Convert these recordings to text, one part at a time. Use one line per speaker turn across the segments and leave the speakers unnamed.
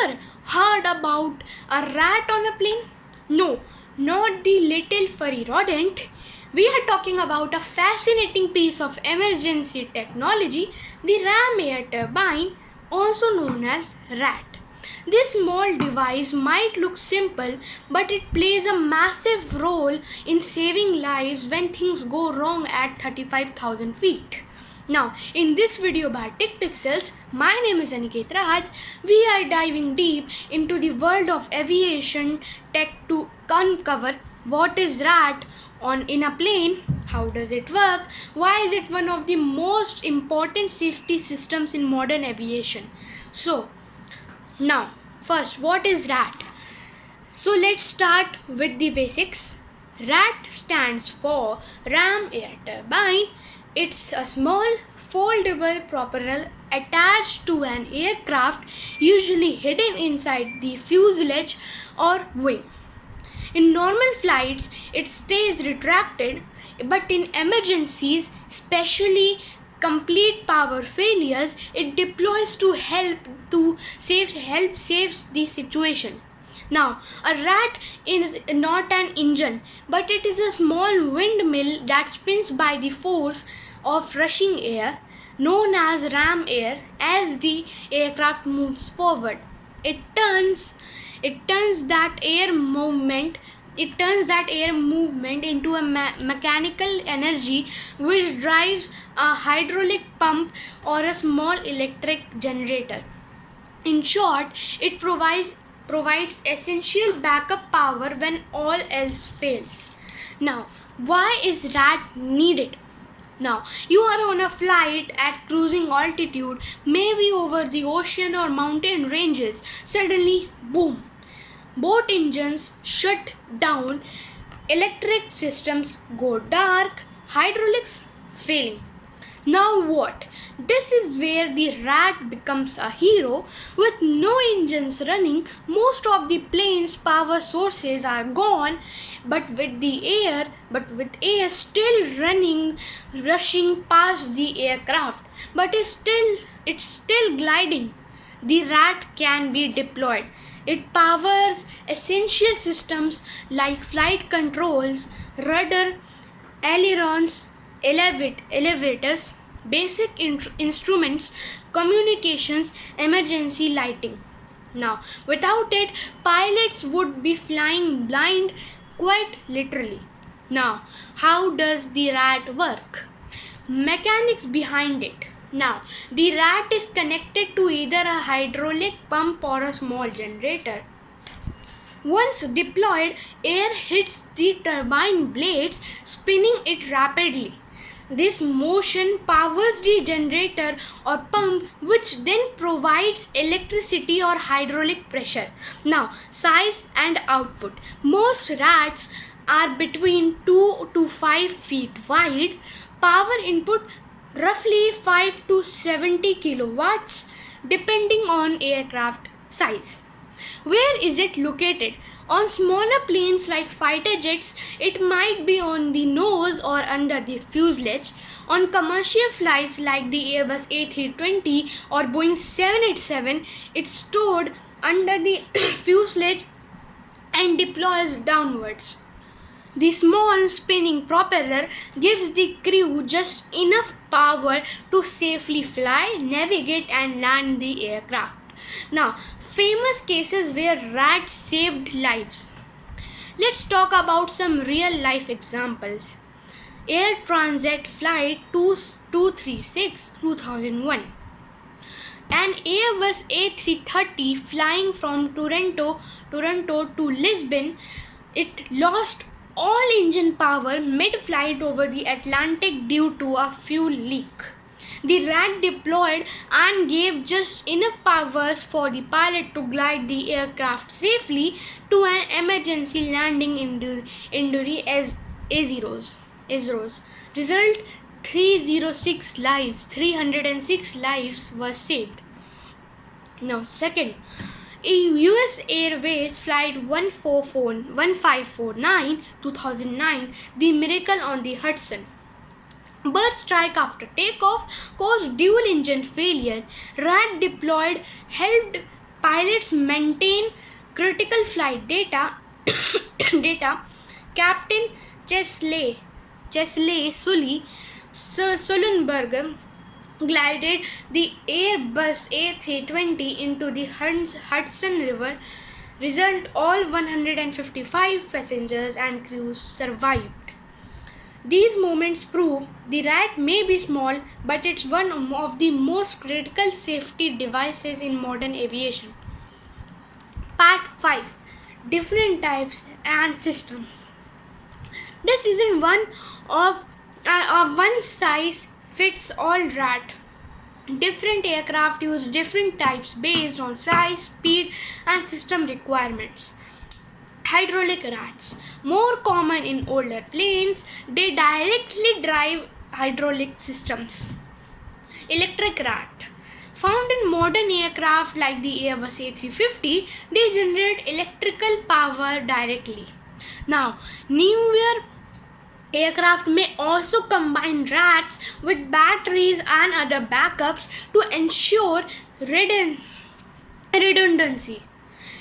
ever heard about a rat on a plane? No, not the little furry rodent. We are talking about a fascinating piece of emergency technology, the ram air turbine, also known as RAT. This small device might look simple, but it plays a massive role in saving lives when things go wrong at 35,000 feet. Now, in this video by Tech Pixels, my name is Aniket Raj. We are diving deep into the world of aviation tech to uncover what is RAT in a plane, how does it work, why is it one of the most important safety systems in modern aviation. So, now, first, what is RAT? So let's start with the basics. RAT stands for Ram Air Turbine. It's a small foldable propeller attached to an aircraft, usually hidden inside the fuselage or wing. In normal flights, it stays retracted, but in emergencies, especially complete power failures, it deploys to saves the situation. Now, a rat is not an engine, but it is a small windmill that spins by the force of rushing air, known as ram air. As the aircraft moves forward, it turns that air movement into a mechanical energy which drives a hydraulic pump or a small electric generator. In short, it provides essential backup power when all else fails. Now, why is RAT needed? Now, you are on a flight at cruising altitude, maybe over the ocean or mountain ranges. Suddenly, boom! Both engines shut down, electric systems go dark, hydraulics failing. Now what? This is where the RAT becomes a hero. With no engines running, most of the plane's power sources are gone, but with air still rushing past the aircraft, but it's still gliding. The RAT can be deployed. It powers essential systems like flight controls, rudder, ailerons, elevators, basic instruments, communications, emergency lighting. Now, without it, pilots would be flying blind, quite literally. Now, how does the RAT work? Mechanics behind it. Now, the RAT is connected to either a hydraulic pump or a small generator. Once deployed, air hits the turbine blades, spinning it rapidly. This motion powers the generator or pump, which then provides electricity or hydraulic pressure. Now, size and output. Most RATs are between 2 to 5 feet wide. Power input roughly 5 to 70 kilowatts, depending on aircraft size. Where is it located? On smaller planes like fighter jets, it might be on the nose or under the fuselage. On commercial flights like the Airbus A320 or Boeing 787, it's stored under the fuselage and deploys downwards. The small spinning propeller gives the crew just enough power to safely fly, navigate and land the aircraft. Now, famous cases where RAT saved lives. Let's talk about some real life examples. Air Transat Flight 236 2001. An Airbus A330 flying from Toronto to Lisbon, it lost all engine power mid-flight over the Atlantic due to a fuel leak. The RAT deployed and gave just enough powers for the pilot to glide the aircraft safely to an emergency landing in the Azeros. Result: 306 lives were saved. Now, second, US Airways Flight 1549 2009, the Miracle on the Hudson. Bird strike after takeoff caused dual engine failure. RAT deployed helped Pilots maintain critical flight data. data. Captain Chesley Sullenberger glided the Airbus A320 into the Hudson River. Result: all 155 passengers and crews survived. These moments prove the rat may be small, but it's one of the most critical safety devices in modern aviation. Part 5: Different types and systems. This isn't one size fits all rat. Different aircraft use different types based on size, speed, and system requirements. Hydraulic rats, more common in older planes, they directly drive hydraulic systems. Electric rat, found in modern aircraft like the Airbus A350, they generate electrical power directly. Now, newer aircraft may also combine rats with batteries and other backups to ensure redundancy.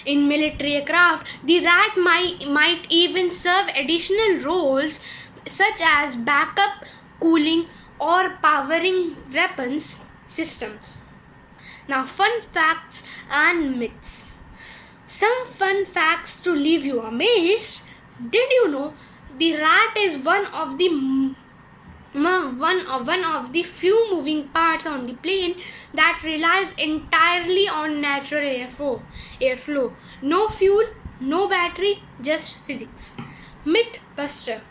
In military aircraft, the rat might even serve additional roles such as backup cooling or powering weapons systems. Now, fun facts and myths. Some fun facts to leave you amazed. Did you know the rat is one of the few moving parts on the plane that relies entirely on natural airflow. No fuel, no battery, just physics. Myth buster.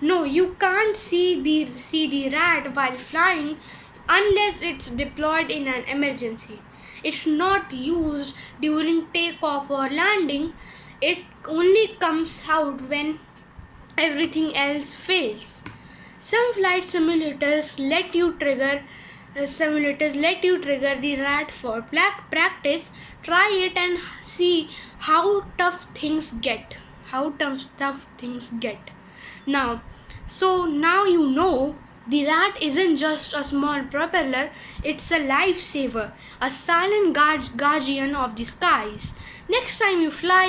No, you can't see the rat while flying unless it's deployed in an emergency. It's not used during takeoff or landing. It only comes out when everything else fails. Some flight simulators let you trigger the rat for practice. Try it and see how tough things get. Now, now you know the rat isn't just a small propeller, it's a lifesaver, a silent guardian of the skies. Next time you fly,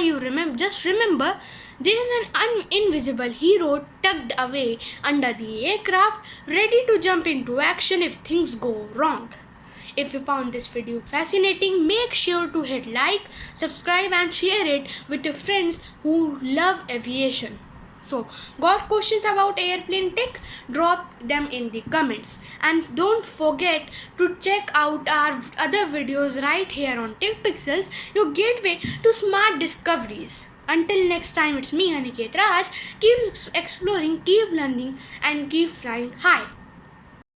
just remember there is an invisible hero tucked away under the aircraft, ready to jump into action if things go wrong. If you found this video fascinating, make sure to hit like, subscribe and share it with your friends who love aviation. So, got questions about airplane tech? Drop them in the comments. And don't forget to check out our other videos right here on Tech Pixels, your gateway to smart discoveries. Until next time, it's me, Aniket Raj. Keep exploring, keep learning, and keep flying high.